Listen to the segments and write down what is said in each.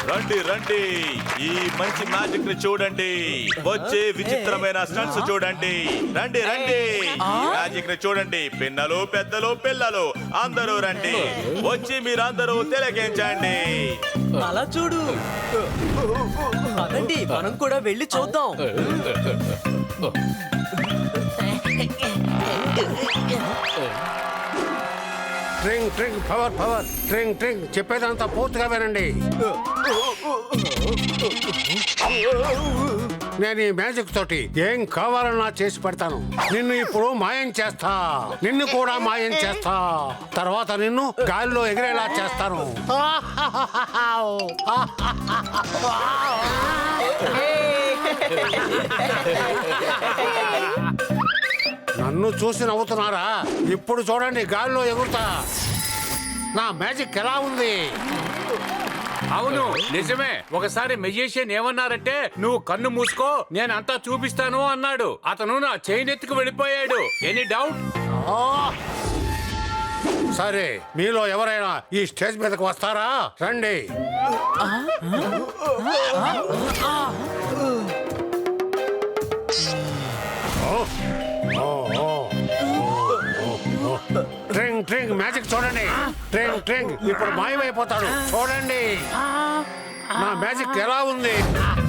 రండి రండి, ఈ మంచి మ్యాజిక్ ని చూడండి. వచ్చే విచిత్రమైన స్టంట్స్ చూడండి. రండి రండి, ఈ మ్యాజిక్ ని చూడండి. పిన్నలు, పెద్దలు, పిల్లలు అందరూ రండి. వచ్చి మీరందరూ తిలకించండి. అలా చూడు. అదండి, మనం కూడా వెళ్ళి చూద్దాం. ట్రింగ్ ట్రింగ్ పవర్ పవర్, ట్రింగ్ ట్రింగ్ చెప్పేదంతా పూర్తిగా వినండి. నేను ఈ మ్యాజిక్ తోటి ఏం కావాలన్నా చేసి పెడతాను. నిన్ను ఇప్పుడు మాయం చేస్తా, నిన్ను కూడా మాయం చేస్తా. తర్వాత నిన్ను గాలిలో ఎగిరేలా చేస్తాను. నన్ను చూసి నవ్వుతున్నారా? ఇప్పుడు చూడండి, గాలిలో ఎగురుతా. నా మ్యాజిక్ ఎలా ఉంది? అవును, నిజమే. ఒకసారి మెజిషియన్ ఏమన్నారంటే, నువ్వు కన్ను మూసుకో నేను అంతా చూపిస్తాను అన్నాడు. అతను నా చైన్ ఎత్తుకు వెళ్ళిపోయాడు. Any doubt? సరే, మీలో ఎవరైనా ఈ స్టేజ్ మీదకి వస్తారా? రండి. ట్రింగ్ ట్రింగ్ మ్యాజిక్ చూడండి. ట్రింగ్ ట్రింగ్ ఇప్పుడు మాయమైపోతాడు. చూడండి నా మ్యాజిక్ ఎలా ఉంది.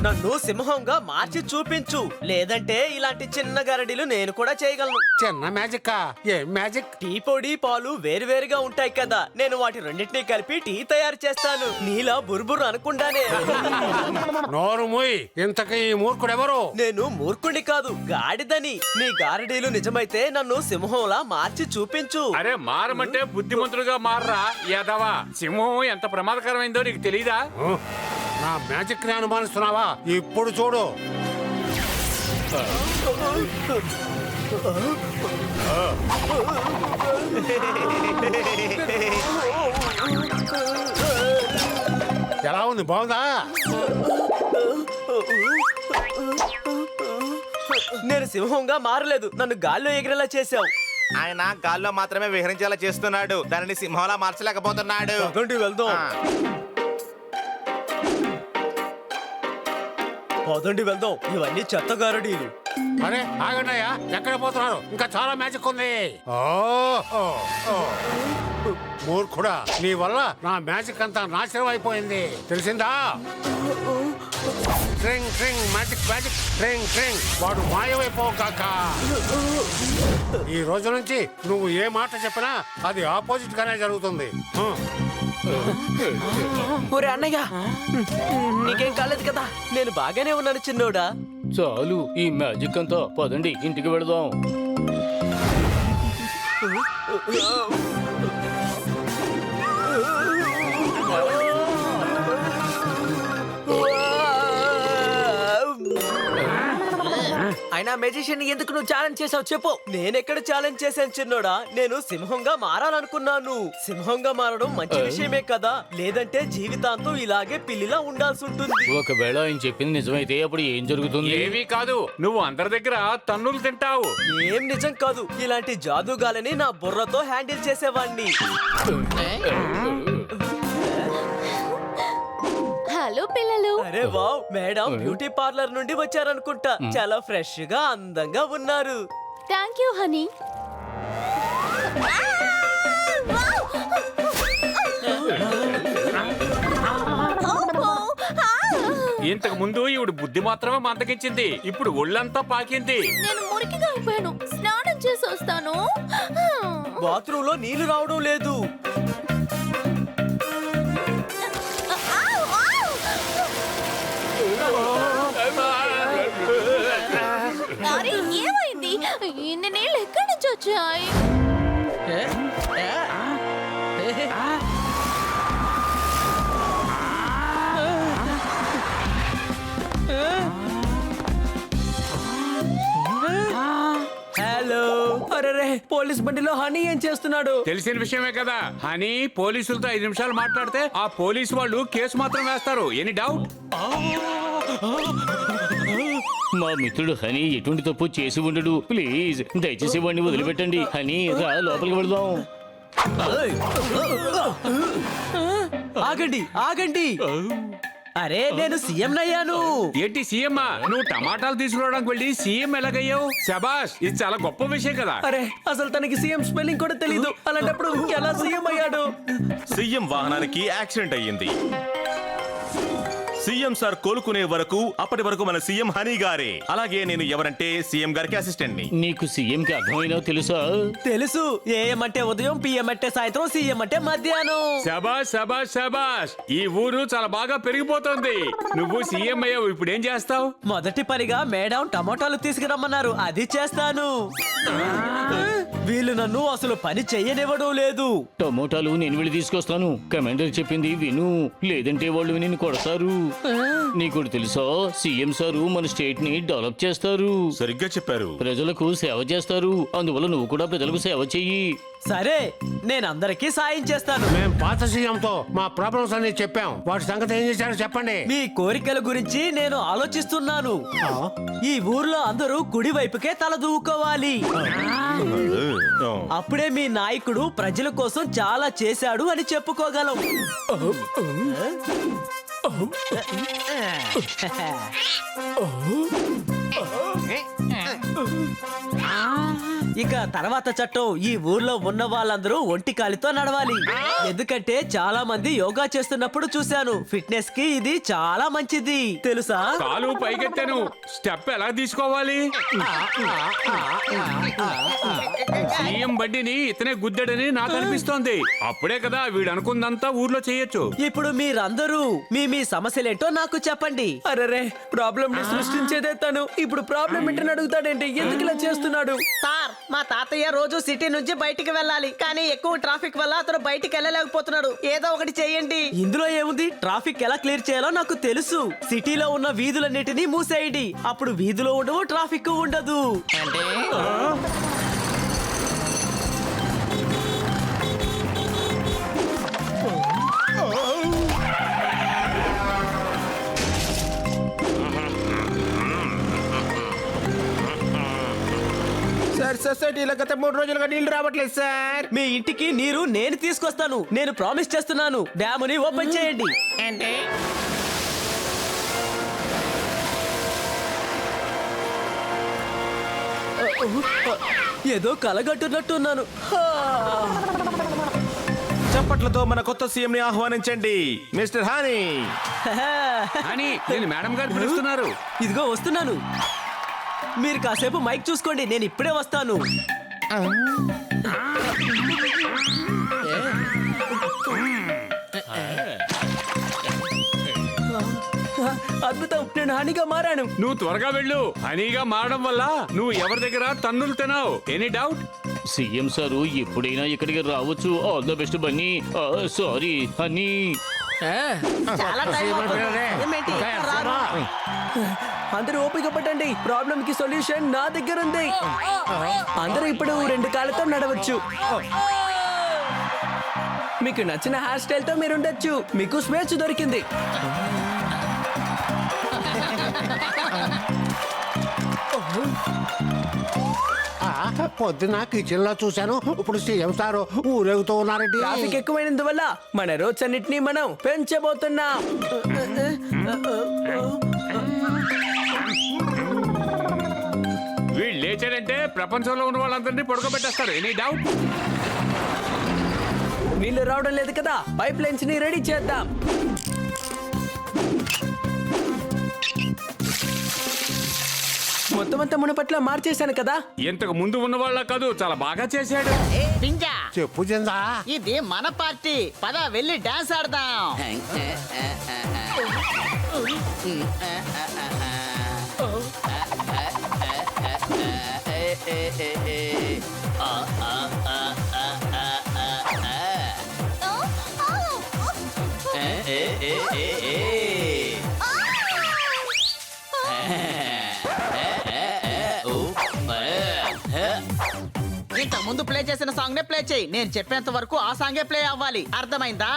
నన్ను సింహంగా మార్చి చూపించు, లేదంటే ఇలాంటి చిన్న గరడీలు నేను కూడా చేయగలను. చిన్న మ్యాజిక్? ఏం మ్యాజిక్? టీ పొడి, పాలు వేరువేరుగా ఉంటాయి కదా, నేను వాటి రెండింటినీ కలిపి టీ తయారు చేస్తాను. నీలా బుర్బుర్ అనుకుండానే. నోరు మూయ్. ఇంతకీ ఈ మూర్ఖుడు ఎవరు? నేను మూర్ఖుడి కాదు, గాడిదని. నీ గారడీలు నిజమైతే నన్ను సింహంలా మార్చి చూపించు. అరే, మారమంటే బుద్ధిమంతుడుగా మారరా యాదవా. సింహం ఎంత ప్రమాదకరమైందో నీకు తెలీదా? నా మ్యాజిక్ ని అనుమానిస్తున్నావా? ఇప్పుడు చూడు. ఎలా ఉంది? బాగుందా? నేను సింహంగా మారలేదు, నన్ను గాల్లో ఎగిరేలా చేశావు. ఆయన గాల్లో మాత్రమే విహరించేలా చేస్తున్నాడు, దానిని సింహంలా మార్చలేకపోతున్నాడు. పదండి వెళ్దాం. పదండి వెళ్దాం, ఇవన్నీ చెత్త గారడీలు. అరే ఆగండియా, ఎక్కడ పోతున్నారు? ఇంకా చాలా మ్యాజిక్ ఉంది. మూర్ఖుడా, నీ వల్ల నా మ్యాజిక్ అంతా నాశనం అయిపోయింది, తెలిసిందా? ట్రింగ్ ట్రింగ్ మ్యాజిక్ మ్యాజిక్, ట్రింగ్ ట్రింగ్ వాడు మాయమైపోగాక. ఈ రోజు నుంచి నువ్వు ఏ మాట చెప్పినా అది ఆపోజిట్ గానే జరుగుతుంది. ఒరే అన్నయ్య, నీకేం కాలేదు కదా? నేను బాగానే ఉన్నాను చిన్నోడా. చాలు ఈ మ్యాజిక్ అంతా, పదండి ఇంటికి వెళదాం. అయినా మెజిషియన్ ఎందుకు నువ్వు ఛాలెంజ్ చేసావు చెప్పు? నేనెక్కడ ఛాలెంజ్ చేశాను చిన్నోడా? నేను సింహంగా మారాలనుకున్నాను. సింహంగా మారడం మంచి విషయమే కదా, లేదంటే జీవితాంతం ఇలాగే పిల్లిలా ఉండాల్సి ఉంటుంది. ఒకవేళ ఆయన చెప్పింది నిజమైతే అప్పుడు ఏం జరుగుతుంది? ఏమీ కాదు, నువ్వు అందరి దగ్గర తన్నులు తింటావు. ఏం నిజం కాదు, ఇలాంటి జాదుగాలని నా బుర్రతో హ్యాండిల్ చేసేవాణ్ణి. హలో పిల్లలు. అరే వావ్, మేడం బ్యూటీ పార్లర్ నుండి వచ్చారనుకుంటా. చాలా ఫ్రెష్ గా అందంగా ఉన్నారు. Thank you honey. ఇంతకు ముందు ఈవిడ బుద్ధి మాత్రమే మందగించింది, ఇప్పుడు ఒళ్ళంతా పాకింది. నేను మురికిగా అయిపోయాను, స్నానం చేసి వస్తాను. బాత్రూమ్ లో నీళ్లు రావడం లేదు. అరే ఏమైంది? ఇన్ని నీళ్ళు ఎక్కడి నుంచి వచ్చాయి? హలో. అరే, పోలీస్ బండిలో హనీ ఏం చేస్తున్నాడు? తెలిసిన విషయమే కదా. హనీ పోలీసులతో 5 నిమిషాలు మాట్లాడితే ఆ పోలీసు వాళ్ళు కేసు మాత్రం వేస్తారు. Any doubt? మా మిత్రుడు హనీ ఎటువంటి తప్పు చేసి ఉండడు. ప్లీజ్ దయచేసి వాడిని వదిలిపెట్టండి. హనీ రా, లోపలికి వెళదాం. ఆగండి ఆగండి. అరే నేను సీఎం నయ్యాను. ఏంటి సీఎం? నువ్వు టమాటాలు తీసుకురావడానికి వెళ్ళి సీఎం ఎలాగయ్యావు? శబాష్, ఇది చాలా గొప్ప విషయం కదా. అరే అసలు తనకి సీఎం స్పెల్లింగ్ కూడా తెలీదు. అలాంటప్పుడు ఎలా సీఎం అయ్యాడు? సీఎం వాహనానికి యాక్సిడెంట్ అయ్యింది. సీఎం సార్ కోలుకునే వరకు అప్పటి వరకు మన సీఎం హనీ గారే. అలాగే నేను ఎవరంటే సీఎం గారికి అసిస్టెంట్ ని. నీకు సీఎం కి అర్థమైనా తెలుసా? తెలుసు. ఏఎం అంటే ఉదయం, పిఎం అంటే సాయంత్రం, సీఎం అంటే మధ్యాహ్నం. శబాష్ శబాష్ శబాష్, ఈ ఊరు చాలా బాగా పెరిగిపోతుంది. నువ్వు సీఎం అయ్యావు, ఇప్పుడు ఏం చేస్తావు? మొదటి పనిగా మేడం టమాటాలు తీసుకురమ్మన్నారు, అది చేస్తాను. వీళ్ళు నన్ను అసలు పని చెయ్యనివ్వడం లేదు. టమోటాలు నేను వెళ్ళి తీసుకొస్తాను. కమాండర్ చెప్పింది విను, లేదంటే వాళ్ళు నిన్ను కొడతారు. నీకు తెలుసా, సీఎం సారు మన స్టేట్ ని డెవలప్ చేస్తారు. సరిగ్గా చెప్పారు. ప్రజలకు సేవ చేస్తారు. అందువల్ల నువ్వు కూడా ప్రజలకు సేవ చెయ్యి. సరే, నేను అందరికీ సాయం చేస్తాను. మేం పాత సీఎంతో మా ప్రాబ్లమ్స్ అన్ని చెప్పాం. వాటి సంగతి ఏం చేశారో చెప్పండి. మీ కోరికల గురించి నేను ఆలోచిస్తున్నాను. ఈ ఊర్లో అందరూ కుడి వైపుకే తల దూకోవాలి. అప్పుడే మీ నాయకుడు ప్రజల కోసం చాలా చేశాడు అని చెప్పుకోగలం. ఇక తర్వాత చట్టం, ఈ ఊర్లో ఉన్న వాళ్ళందరూ ఒంటి కాలితో నడవాలి. ఎందుకంటే చాలా మంది యోగా చేస్తున్నప్పుడు చూశాను. ఫిట్నెస్ కి ఇది చాలా మంచిది తెలుసా? కాలు పైకెత్తాను, స్టెప్ ఎలా తీసుకోవాలి? సీఎం బండిని ఇతనే గుద్దాడని నాకు అనిపిస్తోంది. అప్పుడే కదా వీడు అనుకుందంతా ఊర్లో చేయొచ్చు. ఇప్పుడు మీరందరూ మీ సమస్యలేంటో నాకు చెప్పండి. అరే ప్రాబ్లం ని సృష్టించేదే తను. ఇప్పుడు ప్రాబ్లం ఏంటని అడుగుతాడేంటి? ఎందుకు ఇలా చేస్తున్నాడు? సార్, మా తాతయ్య రోజు సిటీ నుంచి బయటికి వెళ్ళాలి, కానీ ఎక్కువ ట్రాఫిక్ వల్ల అతను బయటికి వెళ్ళలేకపోతున్నాడు. ఏదో ఒకటి చేయండి. ఇందులో ఏముంది? ట్రాఫిక్ ఎలా క్లియర్ చేయాలో నాకు తెలుసు. సిటీలో ఉన్న వీధులన్నిటినీ మూసేయండి. అప్పుడు వీధిలో ఉండవు, ట్రాఫిక్ ఉండదు. సార్, సొసైటీలో గత 3 రోజులుగా నీళ్లు రావట్లేదు సార్. మీ ఇంటికి నీరు నేను తీసుకొస్తాను. నేను ప్రామిస్ చేస్తున్నాను. డ్యాముని ఓపెన్ చేయండి. అంటే ఏదో కలగట్టున్నట్టున్నాను. చప్పట్లతో మన కొత్త సీఎం ని ఆహ్వానించండి, మిస్టర్ హానీ. అని నేను మేడం గారు పిలుస్తున్నారు. ఇదిగో వస్తున్నాను. మీరు కాసేపు మైక్ చూసుకోండి, నేను ఇప్పుడే వస్తాను. అద్భుతం, నేను హనీగా మారాను. నువ్వు త్వరగా వెళ్ళు. హనీగా మారడం వల్ల నువ్వు ఎవరి దగ్గర తన్నులు తినావు. Any doubt? సీఎం సారు ఎప్పుడైనా ఇక్కడికి రావచ్చు. All the best Bunny. Sorry honey. చాలా టైం అవుతుంది. ఏమేంటి? రారా. అందరూ ఓపిక పట్టండి. ప్రాబ్లం కి సొల్యూషన్ నా దగ్గర ఉంది. అందరూ ఇప్పుడు 2 కాళ్ళతో నడవచ్చు. మీకు నచ్చిన హెయిర్ స్టైల్ తో మీరు ఉండొచ్చు. మీకు స్వేచ్ఛ దొరికింది. పొద్దున కిచెన్ లో చూశాను. ఇప్పుడు సీఎం సారు ఊరేగుతూ ఉన్నారండి. ట్రాఫిక్ ఎక్కువైనందువల్ల మన రోడ్స్ అన్నిటినీ మనం పెంచబోతున్నాం. వీళ్ళు లేచాడంటే ప్రపంచంలో ఉన్న వాళ్ళందరినీ పడుకోబెట్టేస్తారు. Any doubt? నీళ్లు రావడం లేదు కదా, పైప్ లైన్స్ ని రెడీ చేద్దాం. మొత్తం అంతా మునపట్ల మార్చేశాను కదా. ఇంతకు ముందు ఉన్న వాళ్ళ కాదు, చాలా బాగా చేశాడు. పింజా, చెప్పు జిందా. ఇది మన పార్టీ. పద వెళ్ళి డాన్స్ ఆడదాం. ఇంతకు ముందు ప్లే చేసిన సాంగ్ నే ప్లే చేయి. నేను చెప్పేంత వరకు ఆ సాంగే ప్లే అవ్వాలి. అర్థమైందా?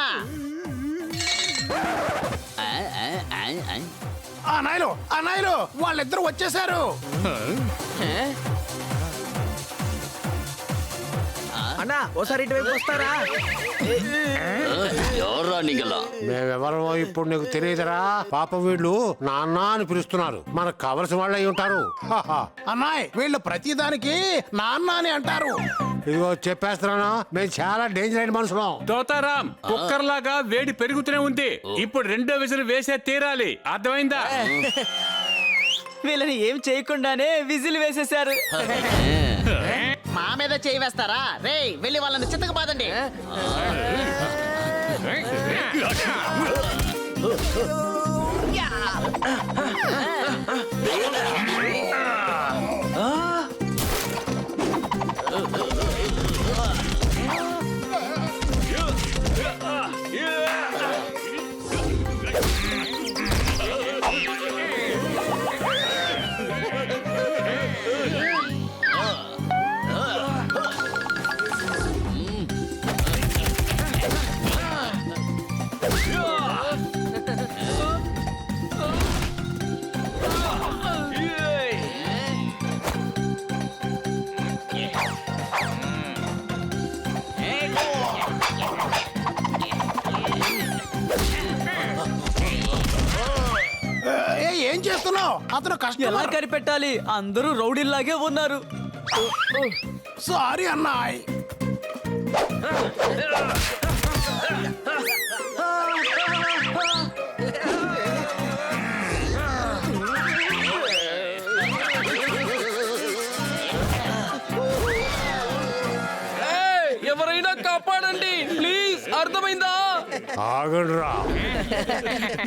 ఆ నాయలు వాళ్ళిద్దరు వచ్చేసారు. అన్న నానా ఓసారి ఇటువైపు వస్తారా? ఎవరా నిగల మేమెవరో ఇప్పుడు నీకు తెలియదురా. పాపం వీళ్ళు నాన్న అని పిలుస్తున్నారు. మనకు కావలసిన వాళ్ళు అయి ఉంటారు. హాహా. అమ్మాయి వీళ్ళు ప్రతిదానికి నాన్న అని అంటారు. ఇదిగో చెప్పేస్తున్నాను, మేము చాలా డేంజర్ అయిన మనుషులం. తోతారాం కుక్కర్ లాగా వేడి పెరుగుతూనే ఉంది. ఇప్పుడు రెండో విజిల్ వేసే తీరాలి, అర్థమైందా? వీళ్ళని ఏం చేయకుండానే విజిల్ వేసేశారు. మా మీద చేయి వేస్తారా? రే వెళ్ళి వాళ్ళని చిత్తకు బాదండి. ఏం చేస్తున్నావు? అతను ఎలా కష్టం. కనిపెట్టాలి? అందరూ రౌడీల్లాగే ఉన్నారు. సారీ అన్నాయ్. ఎవరైనా కాపాడండి ప్లీజ్. అర్థమైందా? ఆగండ్రా.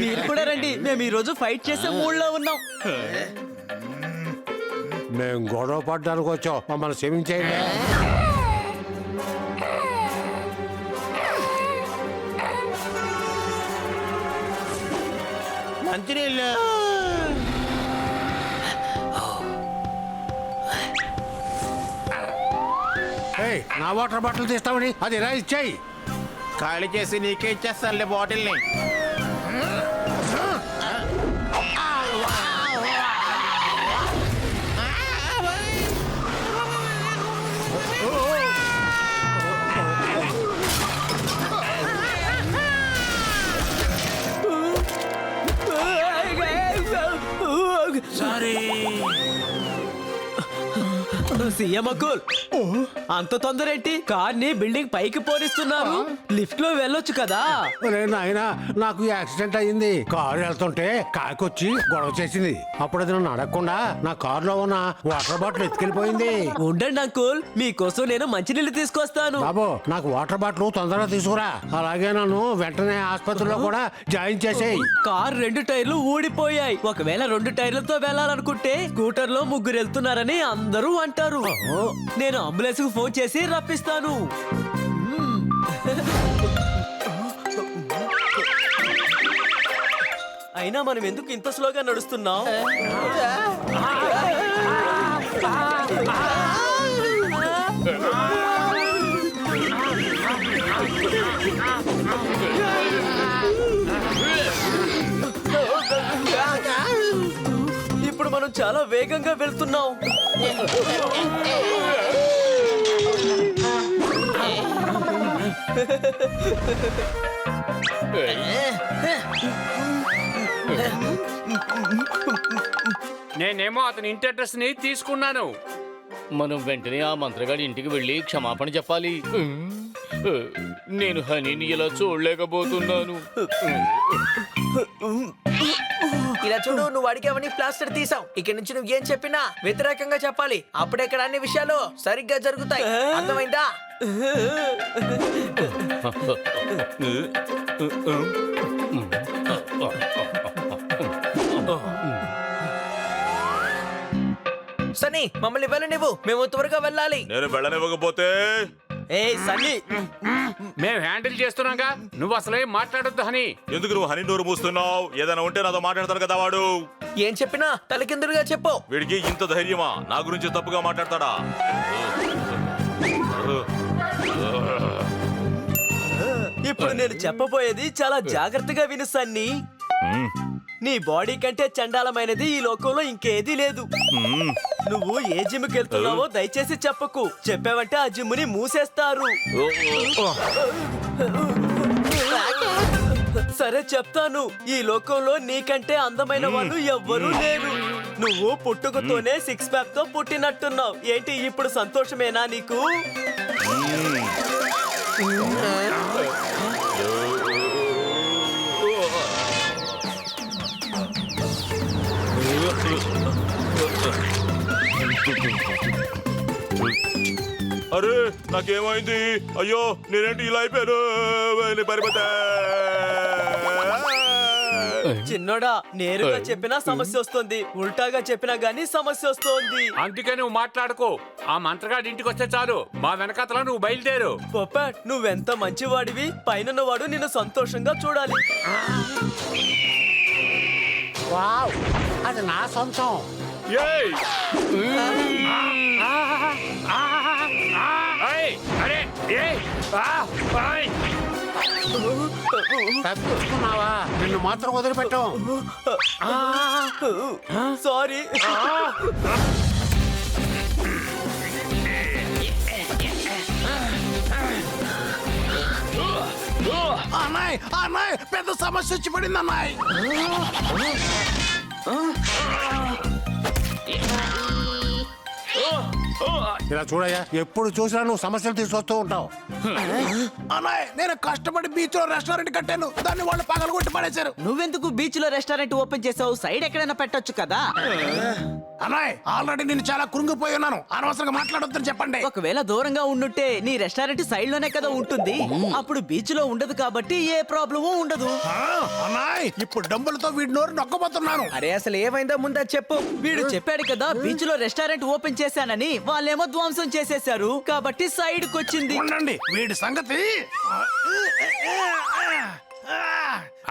మీరు కూడా రండి, మేము ఈ రోజు ఫైట్ చేసే మూడ్లో ఉన్నాం. మేము గొడవ పడ్డానికి వచ్చాం, మమ్మల్ని క్షమించేయండి. మంచినీళ్ళు. ఏయ్, నా వాటర్ బాటిల్ తీస్తామని అది ఇలా ఇచ్చాయి. ఖాళీ చేసి నీకే ఇచ్చేస్తానులే బాటిల్ని. సీఎం అకుల్, అంత తొందర ఏంటి? కార్ ని బిల్డింగ్ పైకి పోనిస్తున్నారు. లిఫ్ట్ లో వెళ్ళొచ్చు కదా. ఒరే నాయనా, నాకు యాక్సిడెంట్ అయ్యింది. కారు వెళ్తుంటే కాకొచ్చి గొడవ చేసింది. అప్పుడు అది నన్ను అడగకుండా నా కారులో ఉన్న వాటర్ బాటిల్ ఎత్తుకెళ్ళిపోయింది. ఉండండి అంకుల్, మీకోసం నేను మంచినీళ్ళు తీసుకొస్తాను. బాబు, నాకు వాటర్ బాటిల్ తొందరగా తీసుకురా. అలాగే నన్ను వెంటనే ఆసుపత్రిలో కూడా జాయిన్ చేసేయి. కార్ 2 టైర్లు ఊడిపోయాయి. ఒకవేళ 2 టైర్లతో వెళ్ళాలనుకుంటే స్కూటర్ లో 3 వెళ్తున్నారని అందరూ అంటారు. నేను అంబులెన్స్ కు ఫోన్ చేసి రప్పిస్తాను. అయినా మనం ఎందుకు ఇంత స్లోగా నడుస్తున్నాం? ఇప్పుడు మనం చాలా వేగంగా వెళ్తున్నాం. నేనేమో అతని ఇంటి అడ్రస్ ని తీసుకున్నాను. మనం వెంటనే ఆ మంత్రగాడి ఇంటికి వెళ్ళి క్షమాపణ చెప్పాలి. నేను హనీని ఇలా చూడలేకపోతున్నాను. ఇలా చూడు, నువ్వు అడిగావని ప్లాస్టర్ తీసావు. ఇక్కడి నుంచి నువ్వు ఏం చెప్పినా వ్యతిరేకంగా చెప్పాలి. అప్పుడే ఇక్కడ అన్ని విషయాలు సరిగ్గా జరుగుతాయి. అర్థమైందా? సన్నీ, మమ్మల్ని వెళ్ళనివ్వు, మేము త్వరగా వెళ్ళాలి. నేను వెళ్ళనివ్వకపోతే ఏయ్ సన్నీ, మేము హ్యాండిల్ చేస్తున్నాగా, నువ్వు అసలే మాట్లాడొద్దు హనీ. ఎందుకు నువ్వు హనీ నోరు మూస్తున్నావు? ఏదైనా ఉంటే నాతో మాట్లాడతాడు కదా వాడు. ఏం చెప్పినా తలకిందులుగా చెప్పు. వీడికి ఇంత ధైర్యమా? నా గురించి తప్పుగా మాట్లాడతాడా? ఇప్పుడు నేను చెప్పబోయేది చాలా జాగ్రత్తగా విను సన్నీ. నీ బాడీ కంటే చండాలమైనది ఈ లోకంలో ఇంకేదీ లేదు. నువ్వు ఏ జిమ్కి వెళ్తున్నావో దయచేసి చెప్పకు. చెప్పావంటే ఆ జిమ్ని మూసేస్తారు. సరే చెప్తాను. ఈ లోకంలో నీకంటే అందమైన వాళ్ళు ఎవ్వరూ లేరు. నువ్వు పుట్టుకతోనే సిక్స్ ప్యాక్ తో పుట్టినట్టున్నావు. ఏంటి ఇప్పుడు సంతోషమేనా నీకు? అరే నాకేమైంది? అయ్యో నేనేంటి ఇలా అయిపోయాను? పరిపోతా. చిన్నోడా, నేరుగా చెప్పినా సమస్య వస్తుంది, ఉల్టాగా చెప్పినా గానీ సమస్య వస్తుంది. అందుకే నువ్వు మాట్లాడుకో. ఆ మంత్రగాడి ఇంటికి వస్తే చాలు, మా వెనకాతల నువ్వు బయలుదేరు. పొప్పాట్, నువ్వెంత మంచివాడివి. పైనవాడు నిన్ను సంతోషంగా చూడాలి. వావ్, అది నా సొంతం. ఏయ్! ఏయ్! అరే! ఏయ్! ఏయ్! తప్పించుకున్నావా? నిన్ను మాత్రం వదిలిపెట్టాం. సారీ. అన్నాయ్ అన్నాయ్, పెద్ద సమస్య వచ్చి పడింది అన్నాయ్. ఇలా చూడయ్యా, ఎప్పుడు చూసినా నువ్వు సమస్యలు తీసుకొస్తూ ఉంటావు. అన్నాయ్, నేను కష్టపడి బీచ్ లో రెస్టారెంట్ కట్టాను, దాన్ని వాళ్ళు పగలగొట్టి పడేశారు. నువ్వెందుకు బీచ్ లో రెస్టారెంట్ ఓపెన్ చేసావు? సైడ్ ఎక్కడైనా పెట్టొచ్చు కదా. అన్నాయ్, ఆల్రెడీ నేను చాలా కురుంగిపోయి ఉన్నాను, అనవసరంగా మాట్లాడొద్దని చెప్పండి. ఒకవేళ దూరంగా ఉండుంటే నీ రెస్టారెంట్ సైడ్ లోనే కదా ఉంటుంది. అప్పుడు బీచ్ లో ఉండదు కాబట్టి ఏ ప్రాబ్లము ఉండదు. అన్నాయ్, ఇప్పుడు డబ్బులతో వీడి నోరు నొక్కబోతున్నాను. అరే అసలు ఏమైందో ముందా చెప్పు. వీడు చెప్పాడు కదా బీచ్ లో రెస్టారెంట్ ఓపెన్ చేశానని, వాళ్ళేమో ధ్వంసం చేసేశారు కాబట్టి సైడ్ కొచ్చింది. ఉండండి, వీడి సంగతి.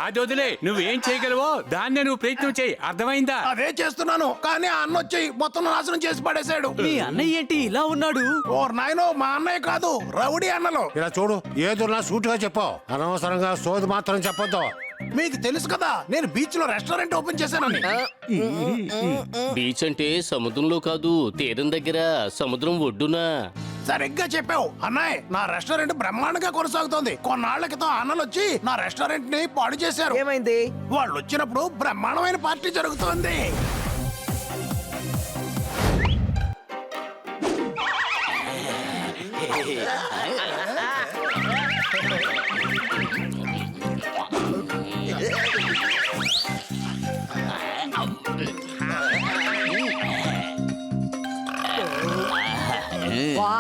అది వదిలే, నువ్వేం చేయగలవో దాన్నే నువ్వు ప్రయత్నం చేయి. అర్థమైందా? అదే చేస్తున్నాను, కానీ ఆ అన్న వచ్చి మొత్తం నాశనం చేసి పడేశాడు. మీ అన్నయ్య ఏంటి ఇలా ఉన్నాడు? ఓ నాయనో, మా అన్నయ్య కాదు, రౌడీ అన్నలు. ఇలా చూడు, ఏదున్నా సూటిగా చెప్పావు. అనవసరంగా సోది మాత్రం చెప్పొద్దు. మీకు తెలుసు కదా నేను బీచ్ లో రెస్టారెంట్ ఓపెన్ చేశానని. బీచ్ అంటే సముద్రంలో కాదు, తీరం దగ్గర, సముద్రం ఒడ్డున. సరిగ్గా చెప్పావు అన్నయ్య. నా రెస్టారెంట్ బ్రహ్మాండంగా కొనసాగుతోంది. కొన్నాళ్ల క్రితం అన్నలు వచ్చి నా రెస్టారెంట్ ని పాడు చేశారు. ఏమైంది? వాళ్ళు వచ్చినప్పుడు బ్రహ్మాండమైన పార్టీ జరుగుతోంది. వా,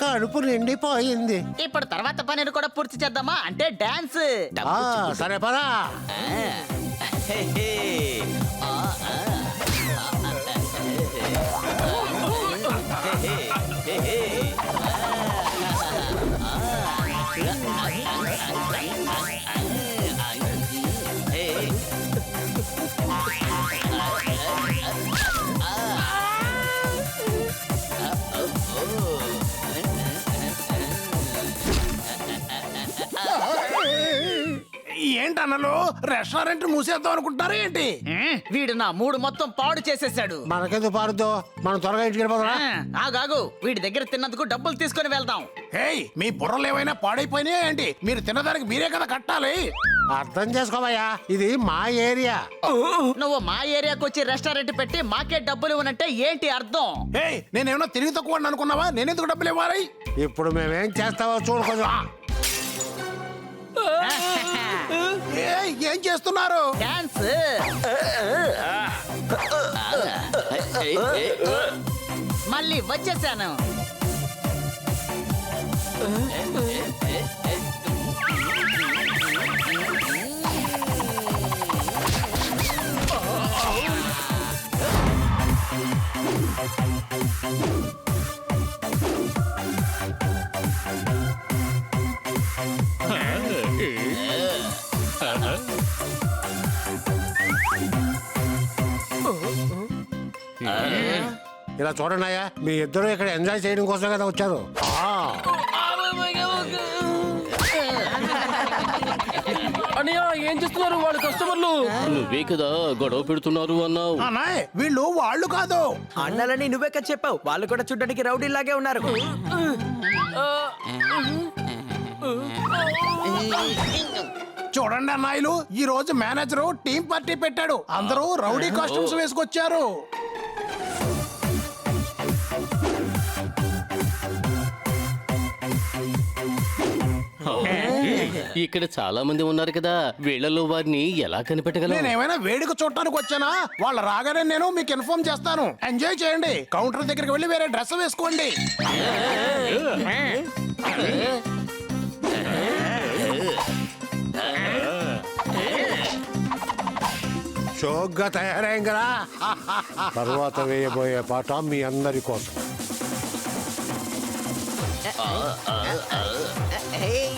కడుపు నిండిపోయింది. ఇప్పుడు తర్వాత పనిని కూడా పూర్తి చేద్దామా? అంటే డాన్స్. ఆ, సరే పదా. ఏంటన్నలు, రెస్టారెంట్ మూసేద్దాం అనుకుంటారా ఏంటి? వీడు నా మూడు మొత్తం పాడు చేసేసాడు. మనకెందుకు పారుద్దో, మనం త్వరగా ఇంటికి వెళ్ళిపోదా. ఆగాగు, వీడి దగ్గర తిన్నందుకు డబ్బులు తీసుకొని వెళ్దాం. హేయ్, మీ బుర్రలు ఏమైనా పాడైపోయినాయా ఏంటి? మీరు తినడానికి మీరే కదా కట్టాలి. అర్థం చేసుకోవయ్యా, ఇది మా ఏరియా. నువ్వు మా ఏరియాకి వచ్చి రెస్టారెంట్ పెట్టి మాకే డబ్బులు ఇవ్వనంటే ఏంటి అర్థం? హేయ్, నేనేమన్నా తిరిగి తక్కువ అనుకున్నావా? నేనెందుకు డబ్బులు ఇవ్వాలి? ఇప్పుడు మేమేం చేస్తావో చూడు కొంచెం. ఏయ్, ఏం చేస్తున్నారు? డాన్స్. మళ్ళీ వచ్చేసాను. ఇలా చూడండి అయ్యా, మీ ఇద్దరు ఇక్కడ ఎంజాయ్ చేయడం కోసం కదా వచ్చారు. అనియా ఏం చేస్తున్నారు వాళ్ళు కస్టమర్లు? నువ్వే కదా గొడవ పెడుతున్నారు అన్నావు. అన్నయ్య వీళ్ళు వాళ్ళు కాదు. అన్నలని నువ్వే కదా చెప్పావు, వాళ్ళు కూడా చూడడానికి రౌడీలాగే ఉన్నారు. చూడండి అన్నాయిలు, ఈ రోజు మేనేజర్ టీం పార్టీ పెట్టాడు. అందరూ రౌడీ కాస్ట్యూమ్స్ వేసుకొచ్చారు. ఇక్కడ చాలా మంది ఉన్నారు కదా, వీళ్ళలో వారిని ఎలా కనిపెట్టగలం? నేనేమైనా వేడుక చూడటానికి వచ్చానా? వాళ్ళు రాగానే నేను మీకు ఇన్ఫార్మ్ చేస్తాను. ఎంజాయ్ చేయండి. కౌంటర్ దగ్గరికి వెళ్ళి వేరే డ్రెస్ వేసుకోండి. షోగ్గా తయారైంది కదా. తర్వాత వేయబోయే పాట మీ అందరి కోసం. ఏయ్.